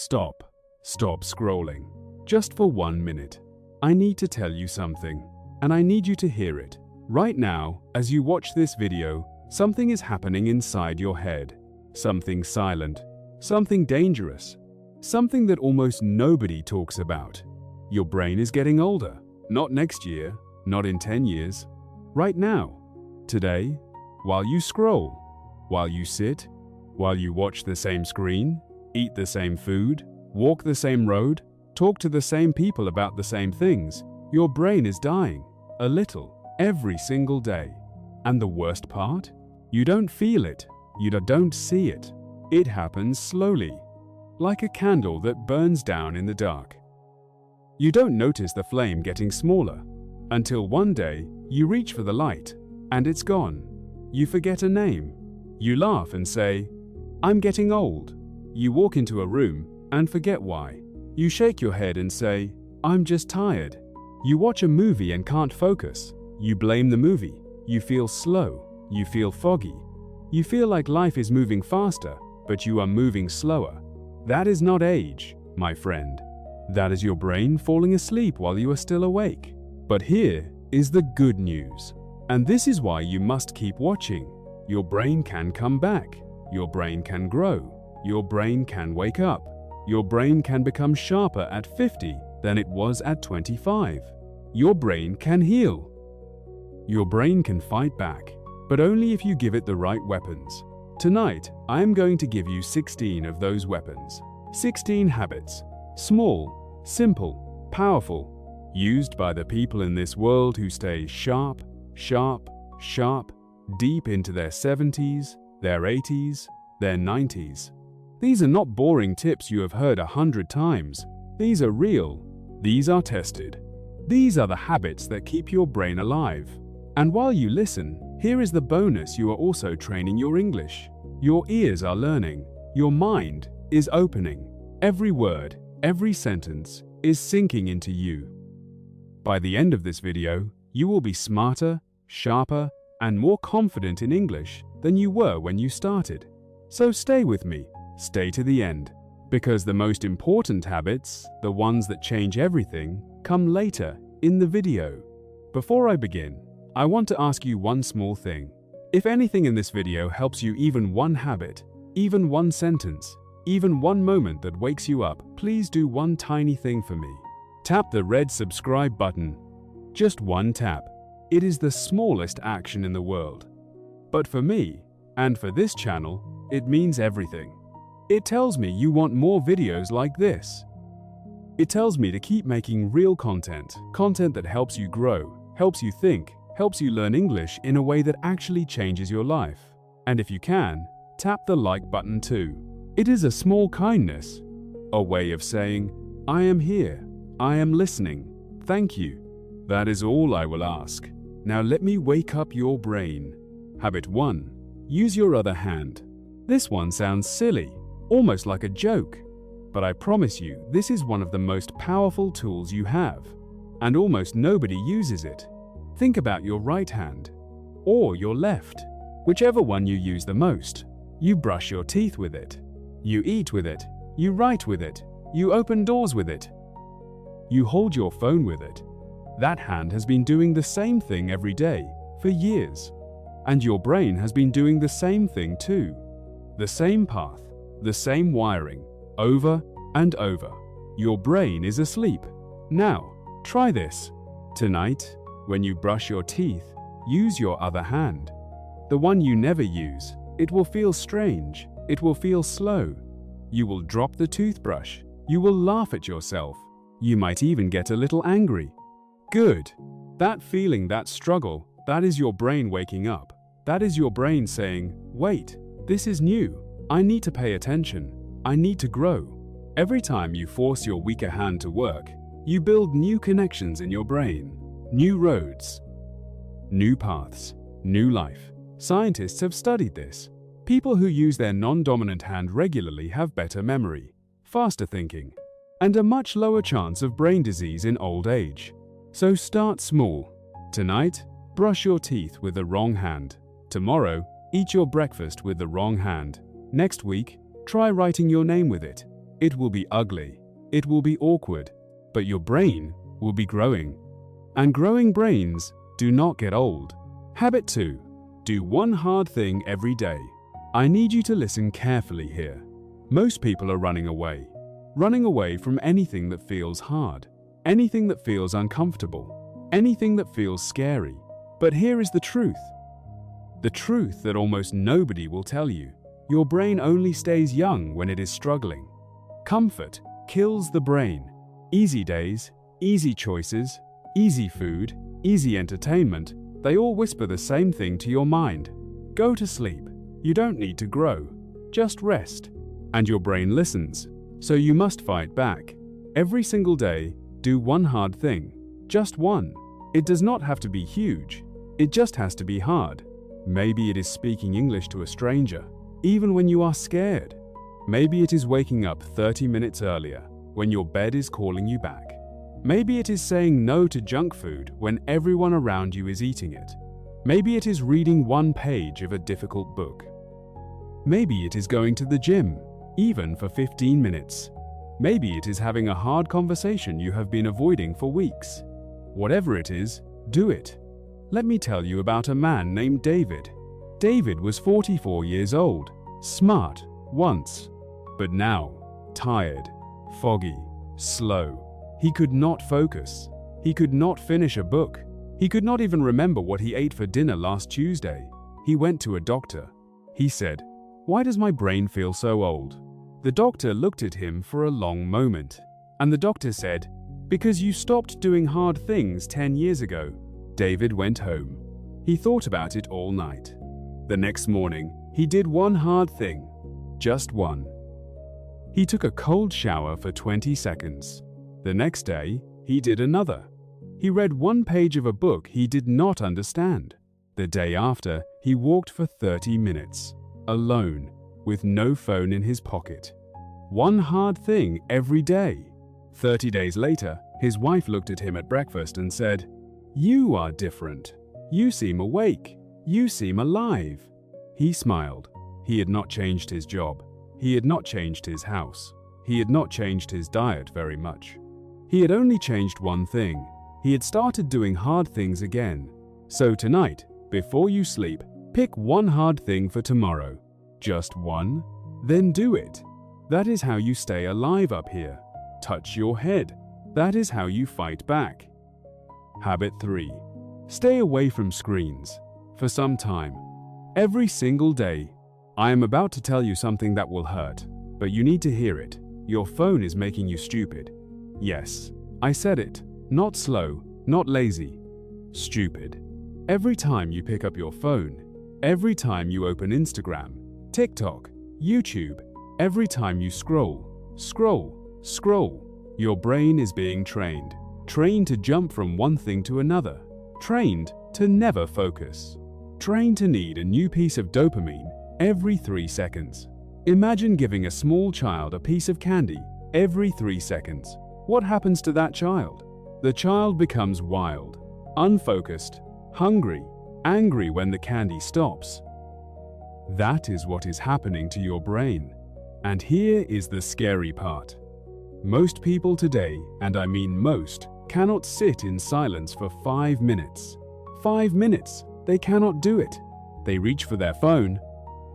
Stop. Stop scrolling. Just for 1 minute. I need to tell you something, and I need you to hear it. Right now, as you watch this video, something is happening inside your head. Something silent. Something dangerous. Something that almost nobody talks about. Your brain is getting older. Not next year, not in 10 years. Right now. Today, while you scroll, while you sit, while you watch the same screen, eat the same food, walk the same road, talk to the same people about the same things, your brain is dying, a little, every single day. And the worst part? You don't feel it, you don't see it. It happens slowly, like a candle that burns down in the dark. You don't notice the flame getting smaller, until one day you reach for the light, and it's gone. You forget a name. You laugh and say, "I'm getting old." You walk into a room and forget why. You shake your head and say, "I'm just tired." You watch a movie and can't focus. You blame the movie. You feel slow. You feel foggy. You feel like life is moving faster, but you are moving slower. That is not age, my friend. That is your brain falling asleep while you are still awake. But here is the good news. And this is why you must keep watching. Your brain can come back. Your brain can grow. Your brain can wake up. Your brain can become sharper at 50 than it was at 25. Your brain can heal. Your brain can fight back, but only if you give it the right weapons. Tonight, I am going to give you 16 of those weapons. 16 habits. Small, simple, powerful, used by the people in this world who stay sharp, sharp, sharp, deep into their 70s, their 80s, their 90s. These are not boring tips you have heard 100 times. These are real. These are tested. These are the habits that keep your brain alive. And while you listen, here is the bonus: you are also training your English. Your ears are learning. Your mind is opening. Every word, every sentence is sinking into you. By the end of this video, you will be smarter, sharper, and more confident in English than you were when you started. So stay with me, stay to the end, because the most important habits, the ones that change everything, come later in the video. Before I begin, I want to ask you one small thing. If anything in this video helps you, even one habit, even one sentence, even one moment that wakes you up, please do one tiny thing for me. Tap the red subscribe button. Just one tap. It is the smallest action in the world. But for me, and for this channel, it means everything. It tells me you want more videos like this. It tells me to keep making real content that helps you grow, helps you think, helps you learn English in a way that actually changes your life. And if you can, tap the like button too. It is a small kindness, a way of saying, "I am here, I am listening, thank you." That is all I will ask. Now let me wake up your brain. Habit 1. Use your other hand. This one sounds silly, almost like a joke. But I promise you, this is one of the most powerful tools you have. And almost nobody uses it. Think about your right hand, or your left, whichever one you use the most. You brush your teeth with it. You eat with it. You write with it. You open doors with it. You hold your phone with it. That hand has been doing the same thing every day for years. And your brain has been doing the same thing too. The same path, the same wiring, over and over. Your brain is asleep. Now, try this. Tonight, when you brush your teeth, use your other hand. The one you never use. It will feel strange. It will feel slow. You will drop the toothbrush. You will laugh at yourself. You might even get a little angry. Good. That feeling, that struggle, that is your brain waking up. That is your brain saying, "Wait, this is new. I need to pay attention. I need to grow." Every time you force your weaker hand to work, you build new connections in your brain, new roads, new paths, new life. Scientists have studied this. People who use their non-dominant hand regularly have better memory, faster thinking, and a much lower chance of brain disease in old age. So start small. Tonight, brush your teeth with the wrong hand. Tomorrow, eat your breakfast with the wrong hand. Next week, try writing your name with it. It will be ugly. It will be awkward. But your brain will be growing. And growing brains do not get old. Habit 2. Do one hard thing every day. I need you to listen carefully here. Most people are running away from anything that feels hard, anything that feels uncomfortable, anything that feels scary. But here is the truth that almost nobody will tell you. Your brain only stays young when it is struggling. Comfort kills the brain. Easy days, easy choices, easy food, easy entertainment, they all whisper the same thing to your mind. Go to sleep. You don't need to grow. Just rest. And your brain listens. So you must fight back. Every single day, do one hard thing. Just one. It does not have to be huge. It just has to be hard. Maybe it is speaking English to a stranger, even when you are scared. Maybe it is waking up 30 minutes earlier when your bed is calling you back. Maybe it is saying no to junk food when everyone around you is eating it. Maybe it is reading one page of a difficult book. Maybe it is going to the gym, even for 15 minutes. Maybe it is having a hard conversation you have been avoiding for weeks. Whatever it is, do it. Let me tell you about a man named David. David was 44 years old, smart once, but now tired, foggy, slow. He could not focus. He could not finish a book. He could not even remember what he ate for dinner last Tuesday. He went to a doctor. He said, "Why does my brain feel so old?" The doctor looked at him for a long moment, and the doctor said, "Because you stopped doing hard things 10 years ago." David went home. He thought about it all night. The next morning, he did one hard thing. Just one. He took a cold shower for 20 seconds. The next day, he did another. He read one page of a book he did not understand. The day after, he walked for 30 minutes, alone, with no phone in his pocket. One hard thing every day. 30 days later, his wife looked at him at breakfast and said, "You are different. You seem awake. You seem alive." He smiled. He had not changed his job. He had not changed his house. He had not changed his diet very much. He had only changed one thing. He had started doing hard things again. So tonight, before you sleep, pick one hard thing for tomorrow. Just one, then do it. That is how you stay alive up here. Touch your head. That is how you fight back. Habit 3. Stay away from screens for some time. Every single day. I am about to tell you something that will hurt, but you need to hear it. Your phone is making you stupid. Yes, I said it. Not slow, not lazy. Stupid. Every time you pick up your phone, every time you open Instagram, TikTok, YouTube, every time you scroll, your brain is being trained. Trained to jump from one thing to another. Trained to never focus. Trained to need a new piece of dopamine every 3 seconds. Imagine giving a small child a piece of candy every 3 seconds. What happens to that child? The child becomes wild, unfocused, hungry, angry when the candy stops. That is what is happening to your brain. And here is the scary part. Most people today, and I mean most, cannot sit in silence for 5 minutes. 5 minutes, they cannot do it. They reach for their phone.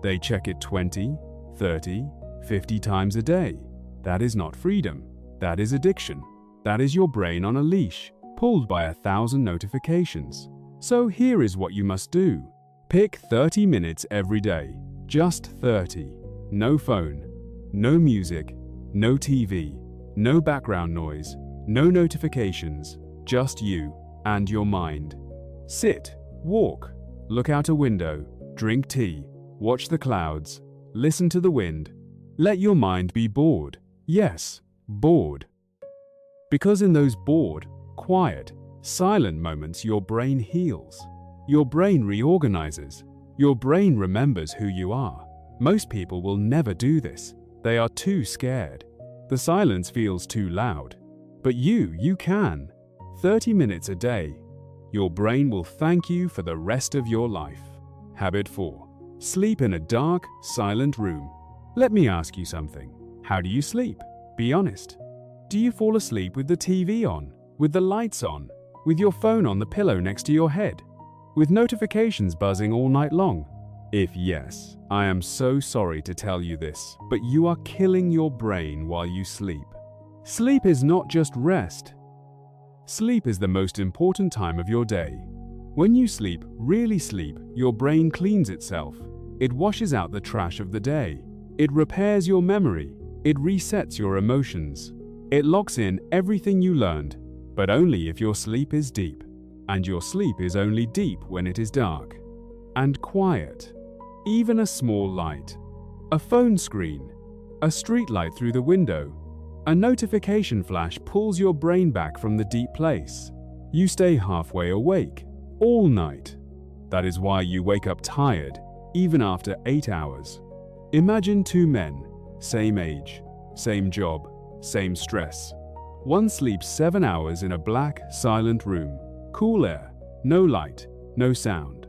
They check it 20, 30, 50 times a day. That is not freedom. That is addiction. That is your brain on a leash, pulled by 1,000 notifications. So here is what you must do. Pick 30 minutes every day. Just 30. No phone, no music, no TV, no background noise, no notifications, just you and your mind. Sit, walk, look out a window, drink tea, watch the clouds, listen to the wind. Let your mind be bored. Yes, bored. Because in those bored, quiet, silent moments your brain heals. Your brain reorganizes. Your brain remembers who you are. Most people will never do this. They are too scared. The silence feels too loud. But you can. 30 minutes a day. Your brain will thank you for the rest of your life. Habit 4. Sleep in a dark, silent room. Let me ask you something. How do you sleep? Be honest. Do you fall asleep with the TV on, with the lights on, with your phone on the pillow next to your head, with notifications buzzing all night long? If yes, I am so sorry to tell you this, but you are killing your brain while you sleep. Sleep is not just rest. Sleep is the most important time of your day. When you sleep, really sleep, your brain cleans itself. It washes out the trash of the day. It repairs your memory. It resets your emotions. It locks in everything you learned, but only if your sleep is deep. And your sleep is only deep when it is dark and quiet. Even a small light, a phone screen, a street light through the window, a notification flash pulls your brain back from the deep place. You stay halfway awake all night. That is why you wake up tired, even after 8 hours. Imagine two men, same age, same job, same stress. One sleeps 7 hours in a black, silent room, cool air, no light, no sound.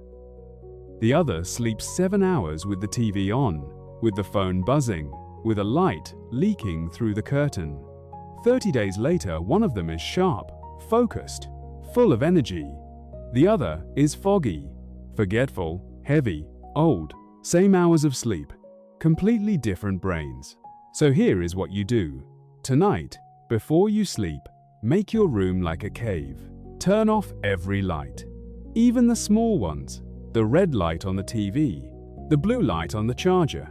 The other sleeps 7 hours with the TV on, with the phone buzzing, with a light leaking through the curtain. 30 days later, one of them is sharp, focused, full of energy. The other is foggy, forgetful, heavy, old. Same hours of sleep, completely different brains. So here is what you do. Tonight, before you sleep, make your room like a cave. Turn off every light, even the small ones. The red light on the TV, the blue light on the charger,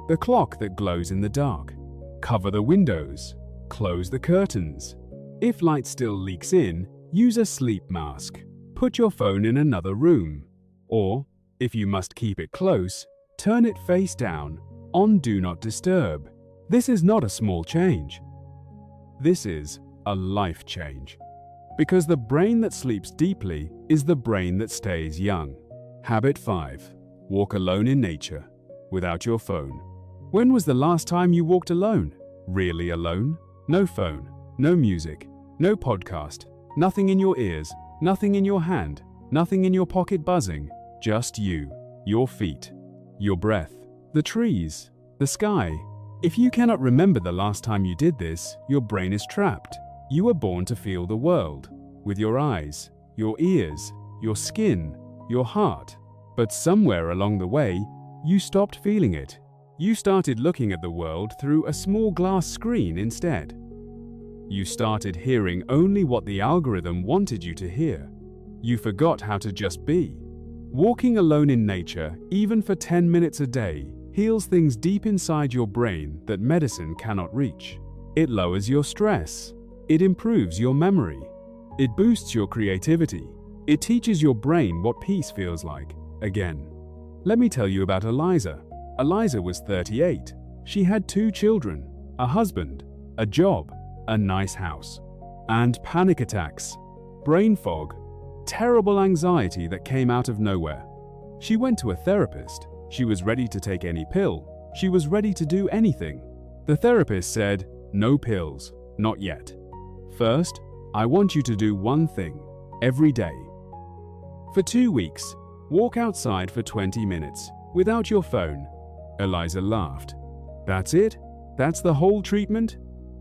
the clock that glows in the dark. Cover the windows, close the curtains. If light still leaks in, use a sleep mask. Put your phone in another room. Or, if you must keep it close, turn it face down, on Do Not Disturb. This is not a small change. This is a life change. Because the brain that sleeps deeply is the brain that stays young. Habit 5. Walk alone in nature, without your phone. When was the last time you walked alone? Really alone? No phone, no music, no podcast, nothing in your ears, nothing in your hand, nothing in your pocket buzzing, just you, your feet, your breath, the trees, the sky. If you cannot remember the last time you did this, your brain is trapped. You were born to feel the world, with your eyes, your ears, your skin, your heart. But somewhere along the way, you stopped feeling it. You started looking at the world through a small glass screen instead. You started hearing only what the algorithm wanted you to hear. You forgot how to just be. Walking alone in nature, even for 10 minutes a day, heals things deep inside your brain that medicine cannot reach. It lowers your stress. It improves your memory. It boosts your creativity. It teaches your brain what peace feels like, again. Let me tell you about Eliza. Eliza was 38. She had 2 children, a husband, a job, a nice house, and panic attacks, brain fog, terrible anxiety that came out of nowhere. She went to a therapist. She was ready to take any pill. She was ready to do anything. The therapist said, "No pills, not yet. First, I want you to do one thing, every day. For 2 weeks, walk outside for 20 minutes, without your phone." Eliza laughed. "That's it? That's the whole treatment?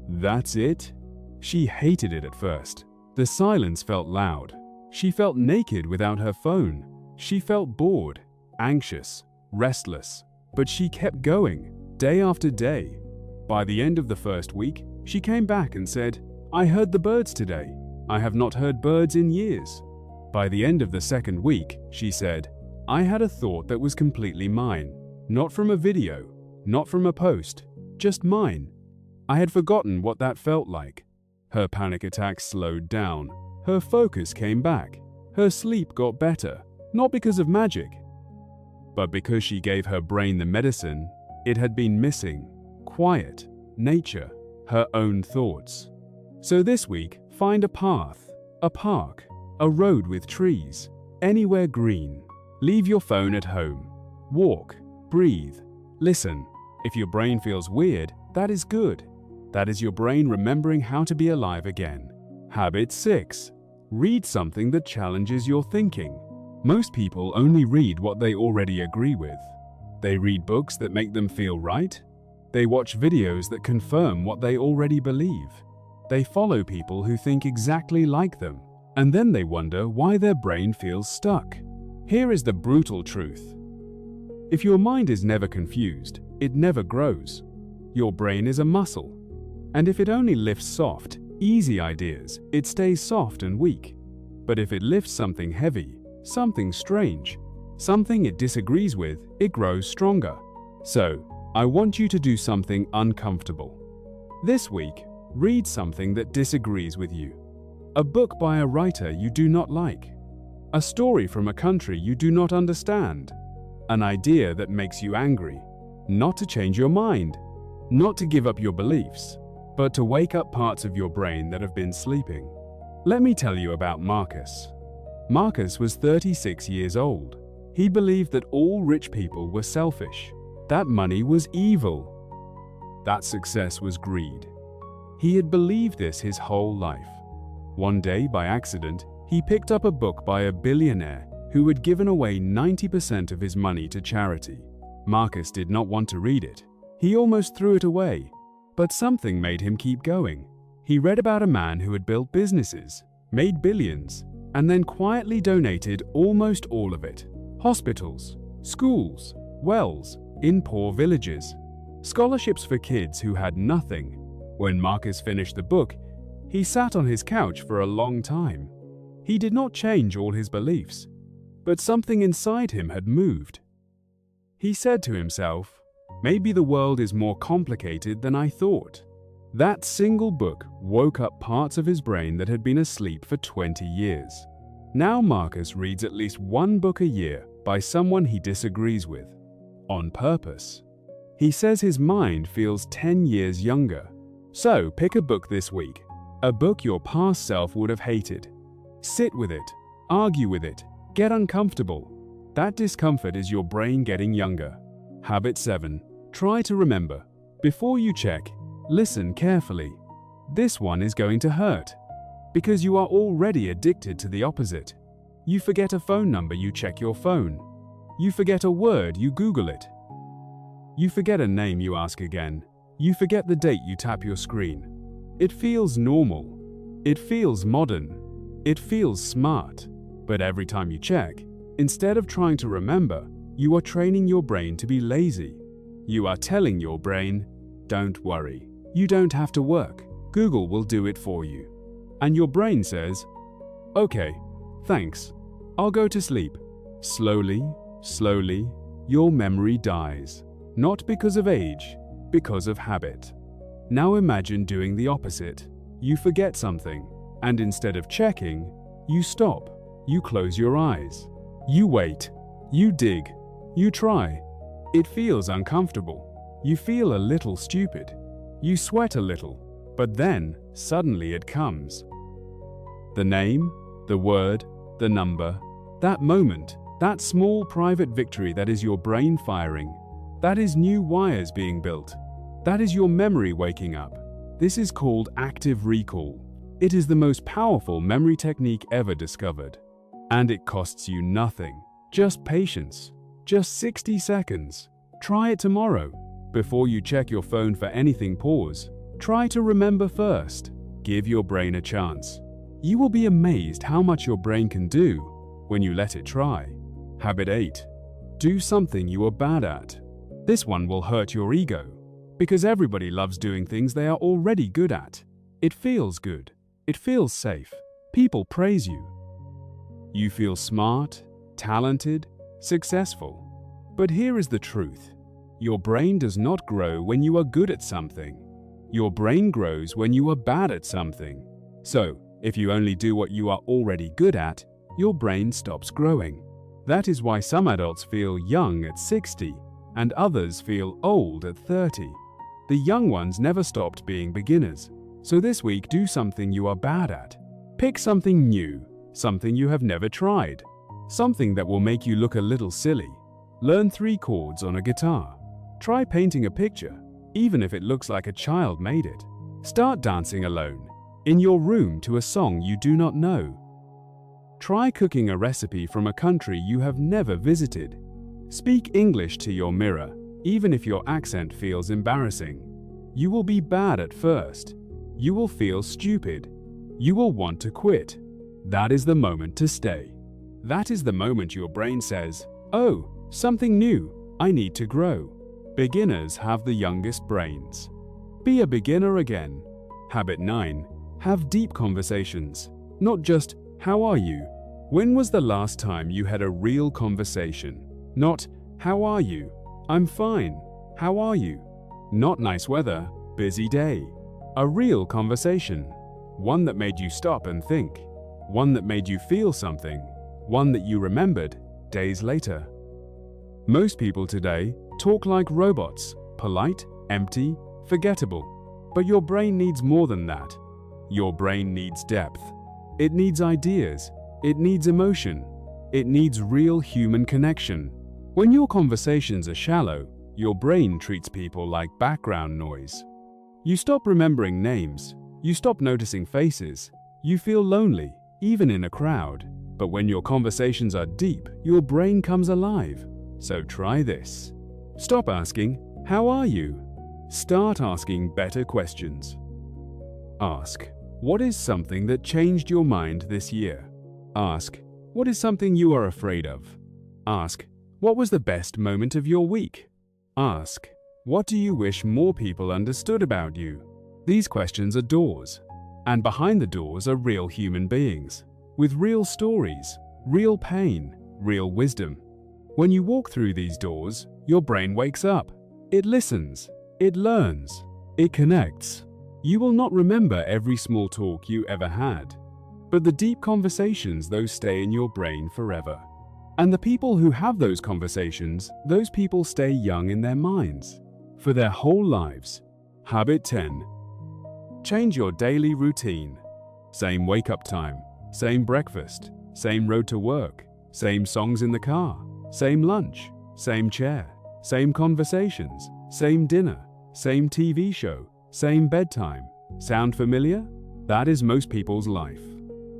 That's it?" She hated it at first. The silence felt loud. She felt naked without her phone. She felt bored, anxious, restless. But she kept going, day after day. By the end of the first week, she came back and said, "I heard the birds today. I have not heard birds in years." By the end of the second week, she said, "I had a thought that was completely mine. Not from a video, not from a post, just mine. I had forgotten what that felt like." Her panic attacks slowed down. Her focus came back. Her sleep got better, not because of magic, but because she gave her brain the medicine it had been missing: quiet, nature, her own thoughts. So this week, find a path, a park, a road with trees, anywhere green. Leave your phone at home. Walk, breathe, listen. If your brain feels weird, that is good. That is your brain remembering how to be alive again. Habit 6. Read something that challenges your thinking. Most people only read what they already agree with. They read books that make them feel right. They watch videos that confirm what they already believe. They follow people who think exactly like them, and then they wonder why their brain feels stuck. Here is the brutal truth. If your mind is never confused, it never grows. Your brain is a muscle, and if it only lifts soft, easy ideas, it stays soft and weak. But if it lifts something heavy, something strange, something it disagrees with, it grows stronger. So, I want you to do something uncomfortable. This week, read something that disagrees with you. A book by a writer you do not like. A story from a country you do not understand. An idea that makes you angry. Not to change your mind. Not to give up your beliefs, but to wake up parts of your brain that have been sleeping. Let me tell you about Marcus. Marcus was 36 years old. He believed that all rich people were selfish, that money was evil, that success was greed. He had believed this his whole life. One day, by accident, he picked up a book by a billionaire who had given away 90% of his money to charity. Marcus did not want to read it. He almost threw it away, but something made him keep going. He read about a man who had built businesses, made billions, and then quietly donated almost all of it. Hospitals, schools, wells, in poor villages, scholarships for kids who had nothing. When Marcus finished the book, he sat on his couch for a long time. He did not change all his beliefs, but something inside him had moved. He said to himself, "Maybe the world is more complicated than I thought." That single book woke up parts of his brain that had been asleep for 20 years. Now Marcus reads at least one book a year by someone he disagrees with, on purpose. He says his mind feels 10 years younger. So pick a book this week, a book your past self would have hated. Sit with it, argue with it, get uncomfortable. That discomfort is your brain getting younger. Habit 7. Try to remember. Before you check, listen carefully. This one is going to hurt, because you are already addicted to the opposite. You forget a phone number, you check your phone. You forget a word, you Google it. You forget a name, you ask again. You forget the date, you tap your screen. It feels normal. It feels modern. It feels smart. But every time you check, instead of trying to remember, you are training your brain to be lazy. You are telling your brain, "Don't worry. You don't have to work. Google will do it for you." And your brain says, "Okay, thanks. I'll go to sleep." Slowly, slowly, your memory dies. Not because of age, because of habit. Now imagine doing the opposite. You forget something, and instead of checking, you stop. You close your eyes. You wait. You dig. You try. It feels uncomfortable. You feel a little stupid. You sweat a little. But then, suddenly it comes. The name, the word, the number, that moment, that small private victory, that is your brain firing. That is new wires being built. That is your memory waking up. This is called active recall. It is the most powerful memory technique ever discovered. And it costs you nothing. Just patience. Just 60 seconds. Try it tomorrow. Before you check your phone for anything, pause. Try to remember first. Give your brain a chance. You will be amazed how much your brain can do when you let it try. Habit 8. Do something you are bad at. This one will hurt your ego, because everybody loves doing things they are already good at. It feels good. It feels safe. People praise you. You feel smart, talented, successful. But here is the truth. Your brain does not grow when you are good at something. Your brain grows when you are bad at something. So, if you only do what you are already good at, your brain stops growing. That is why some adults feel young at 60 and others feel old at 30. The young ones never stopped being beginners. So this week, do something you are bad at. Pick something new, something you have never tried, something that will make you look a little silly. Learn 3 chords on a guitar. Try painting a picture, even if it looks like a child made it. Start dancing alone, in your room, to a song you do not know. Try cooking a recipe from a country you have never visited. Speak English to your mirror. even if your accent feels embarrassing. You will be bad at first. You will feel stupid. You will want to quit. That is the moment to stay. That is the moment your brain says, "Oh, something new. I need to grow." Beginners have the youngest brains. Be a beginner again. Habit 9. Have deep conversations. Not just, "How are you?" When was the last time you had a real conversation? Not, "How are you?" "I'm fine. How are you?" Not "Nice weather. Busy day." A real conversation. One that made you stop and think. One that made you feel something. One that you remembered days later. Most people today talk like robots, polite, empty, forgettable. But your brain needs more than that. Your brain needs depth. It needs ideas. It needs emotion. It needs real human connection. When your conversations are shallow, your brain treats people like background noise. You stop remembering names. You stop noticing faces. You feel lonely, even in a crowd. But when your conversations are deep, your brain comes alive. So try this. Stop asking, "How are you?" Start asking better questions. Ask, "What is something that changed your mind this year?" Ask, "What is something you are afraid of?" Ask, "What was the best moment of your week?" Ask, "What do you wish more people understood about you?" These questions are doors. And behind the doors are real human beings, with real stories, real pain, real wisdom. When you walk through these doors, your brain wakes up. It listens. It learns. It connects. You will not remember every small talk you ever had, but the deep conversations, those stay in your brain forever. And the people who have those conversations, those people stay young in their minds, for their whole lives. Habit 10. Change your daily routine. Same wake-up time, same breakfast, same road to work, same songs in the car, same lunch, same chair, same conversations, same dinner, same TV show, same bedtime. Sound familiar? That is most people's life.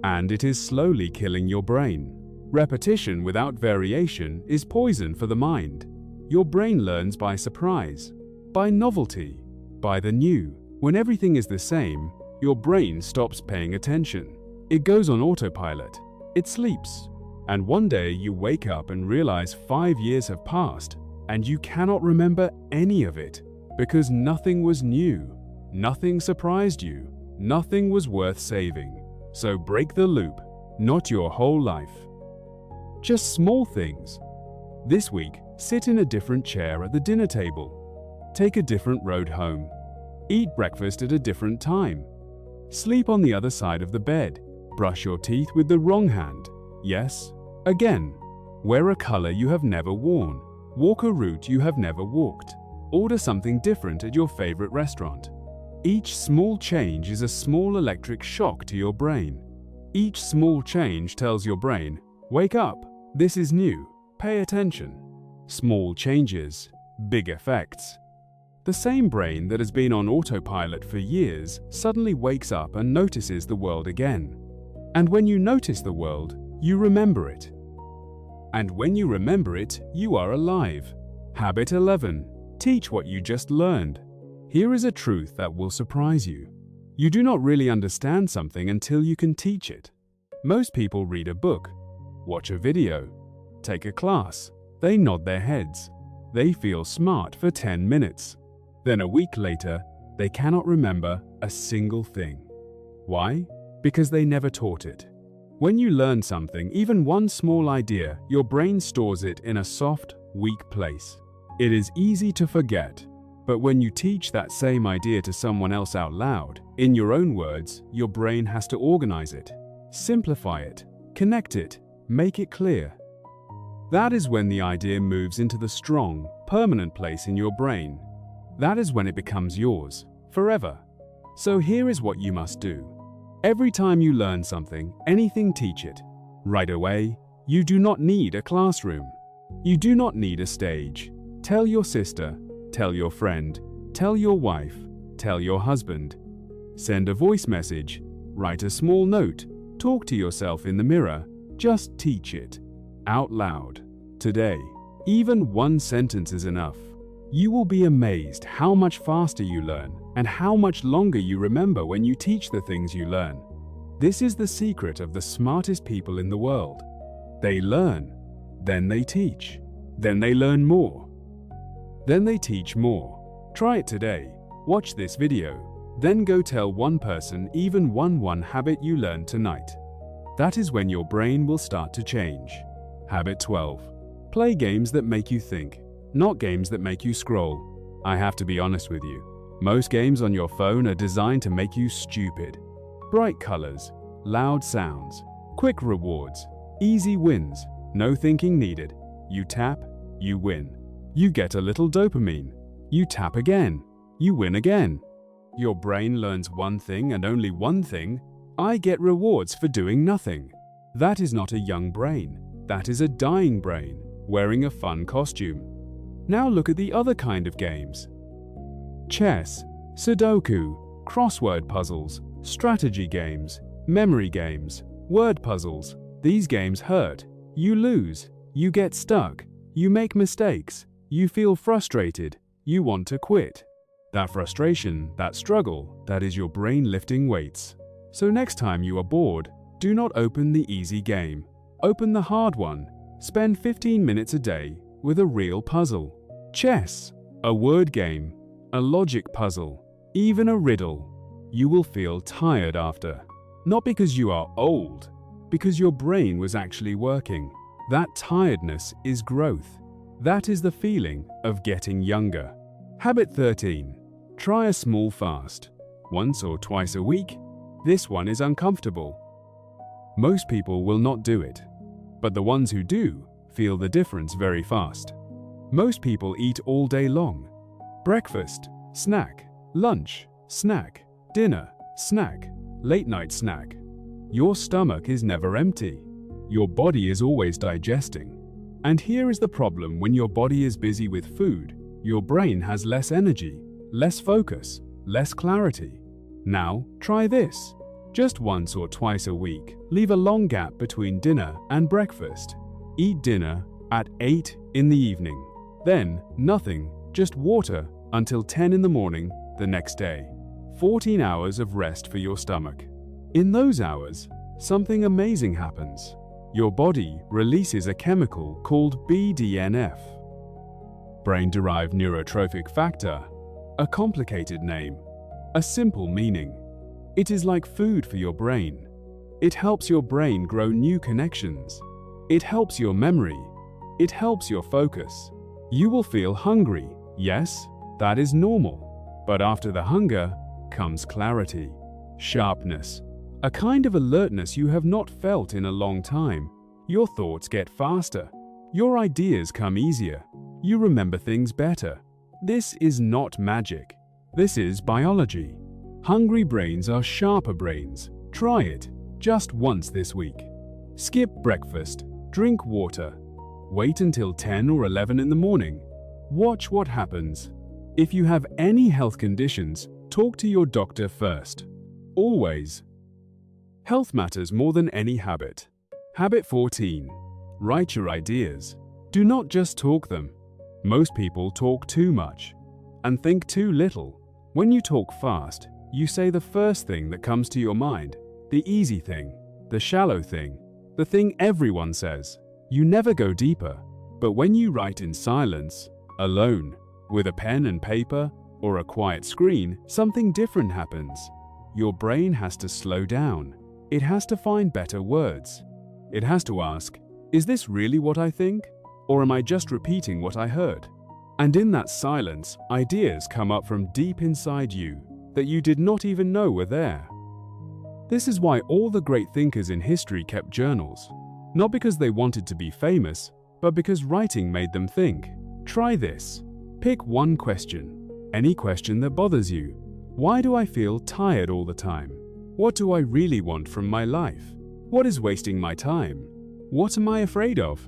And it is slowly killing your brain. Repetition without variation is poison for the mind. Your brain learns by surprise, by novelty, by the new. When everything is the same, your brain stops paying attention. It goes on autopilot. It sleeps. And one day you wake up and realize 5 years have passed, and you cannot remember any of it, because nothing was new, nothing surprised you, nothing was worth saving. So break the loop, not your whole life. Just small things. This week, sit in a different chair at the dinner table. Take a different road home. Eat breakfast at a different time. Sleep on the other side of the bed. Brush your teeth with the wrong hand. Yes, again. Wear a color you have never worn. Walk a route you have never walked. Order something different at your favorite restaurant. Each small change is a small electric shock to your brain. Each small change tells your brain, "Wake up, this is new, pay attention." Small changes, big effects. The same brain that has been on autopilot for years suddenly wakes up and notices the world again. And when you notice the world, you remember it. And when you remember it, you are alive. Habit 11. Teach what you just learned. Here is a truth that will surprise you. You do not really understand something until you can teach it. Most people read a book, watch a video, take a class. They nod their heads. They feel smart for 10 minutes. Then a week later, they cannot remember a single thing. Why? Because they never taught it. When you learn something, even one small idea, your brain stores it in a soft, weak place. It is easy to forget. But when you teach that same idea to someone else out loud, in your own words, your brain has to organize it, simplify it, connect it, make it clear. That is when the idea moves into the strong, permanent place in your brain. That is when it becomes yours, forever. So here is what you must do. Every time you learn something, anything, teach it. Right away, you do not need a classroom. You do not need a stage. Tell your sister, tell your friend, tell your wife, tell your husband. Send a voice message, write a small note, talk to yourself in the mirror. Just teach it. Out loud. Today, even one sentence is enough. You will be amazed how much faster you learn and how much longer you remember when you teach the things you learn. This is the secret of the smartest people in the world. They learn, then they teach, then they learn more, then they teach more. Try it today. Watch this video, then go tell one person even one habit you learned tonight. That is when your brain will start to change. Habit 12. Play games that make you think, not games that make you scroll. I have to be honest with you. Most games on your phone are designed to make you stupid. Bright colors, loud sounds, quick rewards, easy wins, no thinking needed. You tap, you win. You get a little dopamine. You tap again, you win again. Your brain learns one thing and only one thing. I get rewards for doing nothing. That is not a young brain. That is a dying brain, wearing a fun costume. Now look at the other kind of games. Chess, Sudoku, crossword puzzles, strategy games, memory games, word puzzles. These games hurt. You lose. You get stuck. You make mistakes. You feel frustrated. You want to quit. That frustration, that struggle, that is your brain lifting weights. So next time you are bored, do not open the easy game. Open the hard one. Spend 15 minutes a day with a real puzzle. Chess, a word game, a logic puzzle, even a riddle. You will feel tired after. Not because you are old, because your brain was actually working. That tiredness is growth. That is the feeling of getting younger. Habit 13. Try a small fast. Once or twice a week. This one is uncomfortable. Most people will not do it, but the ones who do feel the difference very fast. Most people eat all day long. Breakfast, snack, lunch, snack, dinner, snack, late night snack. Your stomach is never empty. Your body is always digesting. And here is the problem: when your body is busy with food, your brain has less energy, less focus, less clarity. Now, try this. Just once or twice a week, leave a long gap between dinner and breakfast. Eat dinner at 8 in the evening. Then, nothing, just water until 10 in the morning the next day. 14 hours of rest for your stomach. In those hours, something amazing happens. Your body releases a chemical called BDNF, brain-derived neurotrophic factor, a complicated name, a simple meaning. It is like food for your brain. It helps your brain grow new connections. It helps your memory. It helps your focus. You will feel hungry. Yes, that is normal. But after the hunger comes clarity, sharpness, a kind of alertness you have not felt in a long time. Your thoughts get faster. Your ideas come easier. You remember things better. This is not magic. This is biology. Hungry brains are sharper brains. Try it, just once this week. Skip breakfast, drink water. Wait until 10 or 11 in the morning. Watch what happens. If you have any health conditions, talk to your doctor first. Always. Health matters more than any habit. Habit 14. Write your ideas. Do not just talk them. Most people talk too much and think too little. When you talk fast, you say the first thing that comes to your mind, the easy thing, the shallow thing, the thing everyone says. You never go deeper. But when you write in silence, alone, with a pen and paper or a quiet screen, something different happens. Your brain has to slow down. It has to find better words. It has to ask, is this really what I think? Or am I just repeating what I heard? And in that silence, ideas come up from deep inside you that you did not even know were there. This is why all the great thinkers in history kept journals. Not because they wanted to be famous, but because writing made them think. Try this. Pick one question. Any question that bothers you. Why do I feel tired all the time? What do I really want from my life? What is wasting my time? What am I afraid of?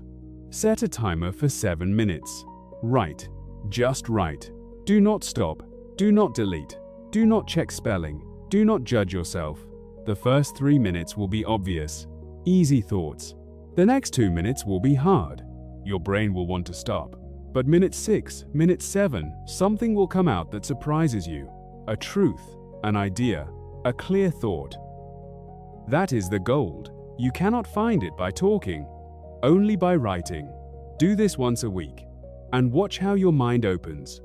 Set a timer for 7 minutes. Write. Just write. Do not stop. Do not delete. Do not check spelling. Do not judge yourself. The first 3 minutes will be obvious. Easy thoughts. The next 2 minutes will be hard. Your brain will want to stop. But minute 6, minute 7, something will come out that surprises you. A truth, an idea, a clear thought. That is the gold. You cannot find it by talking, only by writing. Do this once a week, and watch how your mind opens.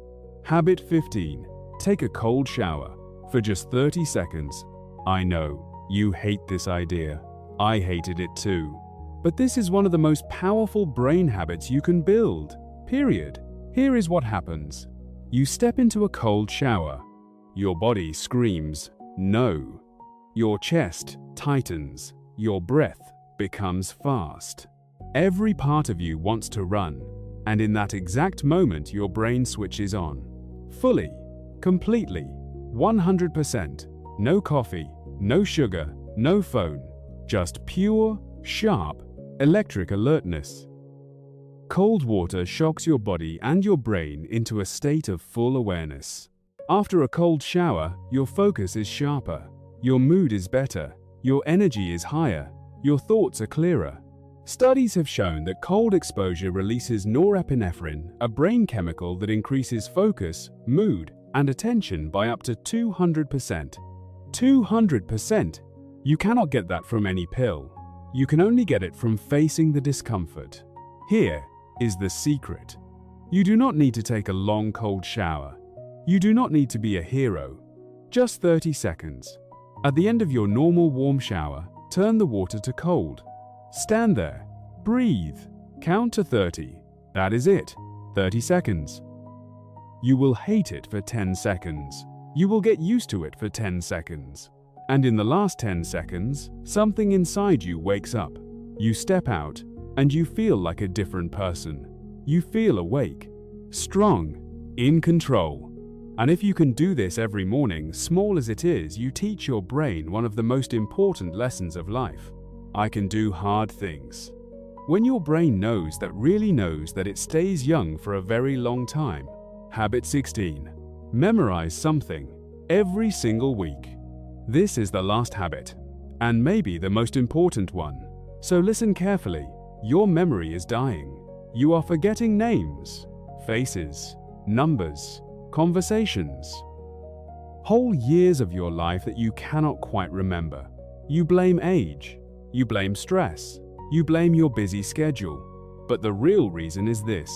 Habit 15. Take a cold shower for just 30 seconds. I know, you hate this idea. I hated it too. But this is one of the most powerful brain habits you can build. Period. Here is what happens. You step into a cold shower. Your body screams, no. Your chest tightens. Your breath becomes fast. Every part of you wants to run, and in that exact moment your brain switches on. Fully, completely, 100%. No coffee, no sugar, no phone. Just pure, sharp, electric alertness. Cold water shocks your body and your brain into a state of full awareness. After a cold shower, your focus is sharper, your mood is better, your energy is higher, your thoughts are clearer. Studies have shown that cold exposure releases norepinephrine, a brain chemical that increases focus, mood, and attention by up to 200%. 200%! You cannot get that from any pill. You can only get it from facing the discomfort. Here is the secret. You do not need to take a long cold shower. You do not need to be a hero. Just 30 seconds. At the end of your normal warm shower, turn the water to cold. Stand there. Breathe. Count to 30. That is it. 30 seconds. You will hate it for 10 seconds. You will get used to it for 10 seconds. And in the last 10 seconds, something inside you wakes up. You step out, and you feel like a different person. You feel awake, strong, in control. And if you can do this every morning, small as it is, you teach your brain one of the most important lessons of life. I can do hard things. When your brain knows that it stays young for a very long time. Habit 16. Memorize something every single week. This is the last habit, and maybe the most important one. So listen carefully. Your memory is dying. You are forgetting names, faces, numbers, conversations. Whole years of your life that you cannot quite remember. You blame age. You blame stress. You blame your busy schedule. But the real reason is this.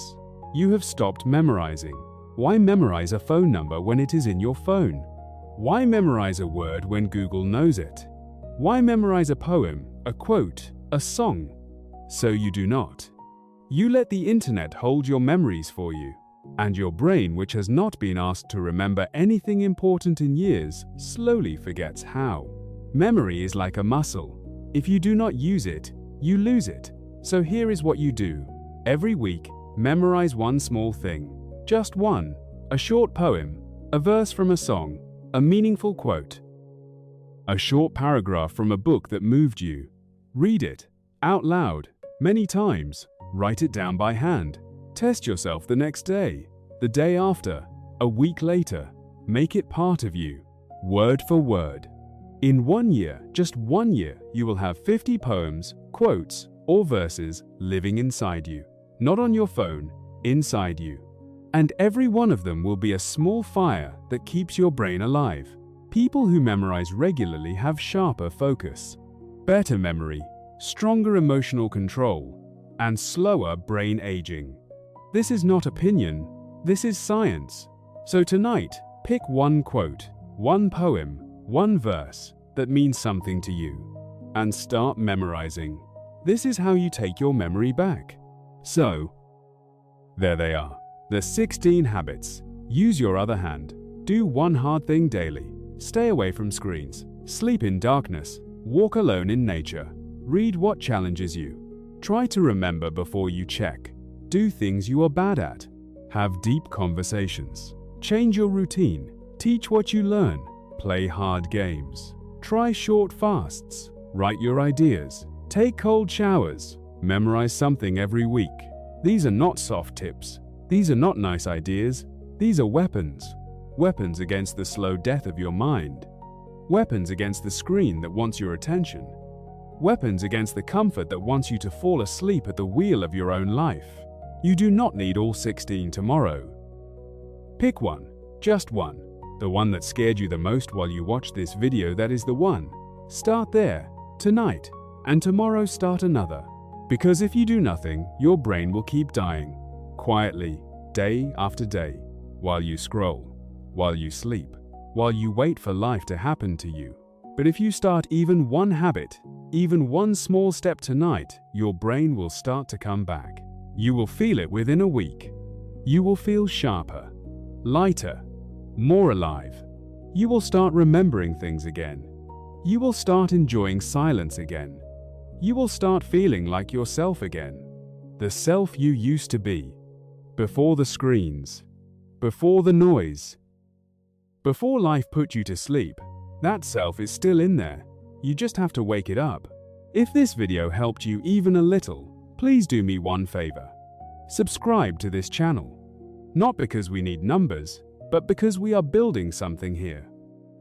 You have stopped memorizing. Why memorize a phone number when it is in your phone? Why memorize a word when Google knows it? Why memorize a poem, a quote, a song? So you do not. You let the internet hold your memories for you, and your brain, which has not been asked to remember anything important in years, slowly forgets how. Memory is like a muscle. If you do not use it, you lose it. So here is what you do. Every week, memorize one small thing. Just one. A short poem, a verse from a song, a meaningful quote. A short paragraph from a book that moved you. Read it, out loud, many times. Write it down by hand. Test yourself the next day, the day after, a week later. Make it part of you, word for word. In 1 year, just 1 year, you will have 50 poems, quotes, or verses living inside you. Not on your phone, inside you. And every one of them will be a small fire that keeps your brain alive. People who memorize regularly have sharper focus, better memory, stronger emotional control, and slower brain aging. This is not opinion, this is science. So tonight, pick one quote, one poem, one verse that means something to you, and start memorizing. This is how you take your memory back. So, there they are. The 16 habits. Use your other hand. Do one hard thing daily. Stay away from screens. Sleep in darkness. Walk alone in nature. Read what challenges you. Try to remember before you check. Do things you are bad at. Have deep conversations. Change your routine. Teach what you learn. Play hard games. Try short fasts. Write your ideas. Take cold showers. Memorize something every week. These are not soft tips. These are not nice ideas. These are weapons. Weapons against the slow death of your mind. Weapons against the screen that wants your attention. Weapons against the comfort that wants you to fall asleep at the wheel of your own life. You do not need all 16 tomorrow. Pick one, just one. The one that scared you the most while you watched this video, that is the one. Start there, tonight, and tomorrow start another. Because if you do nothing, your brain will keep dying, quietly, day after day, while you scroll, while you sleep, while you wait for life to happen to you. But if you start even one habit, even one small step tonight, your brain will start to come back. You will feel it within a week. You will feel sharper, lighter, more alive. You will start remembering things again. You will start enjoying silence again. You will start feeling like yourself again. The self you used to be. Before the screens. Before the noise. Before life put you to sleep. That self is still in there. You just have to wake it up. If this video helped you even a little, please do me one favor. Subscribe to this channel. Not because we need numbers, but because we are building something here.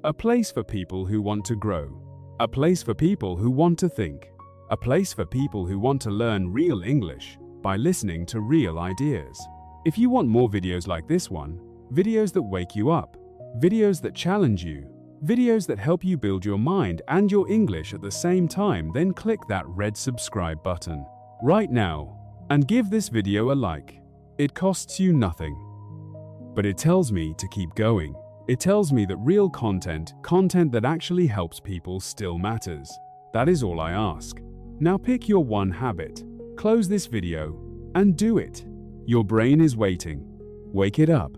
A place for people who want to grow. A place for people who want to think. A place for people who want to learn real English by listening to real ideas. If you want more videos like this one, videos that wake you up, videos that challenge you, videos that help you build your mind and your English at the same time, then click that red subscribe button right now and give this video a like. It costs you nothing, but it tells me to keep going. It tells me that real content that actually helps people, still matters. That is all I ask. Now pick your one habit, close this video, and do it. Your brain is waiting. Wake it up.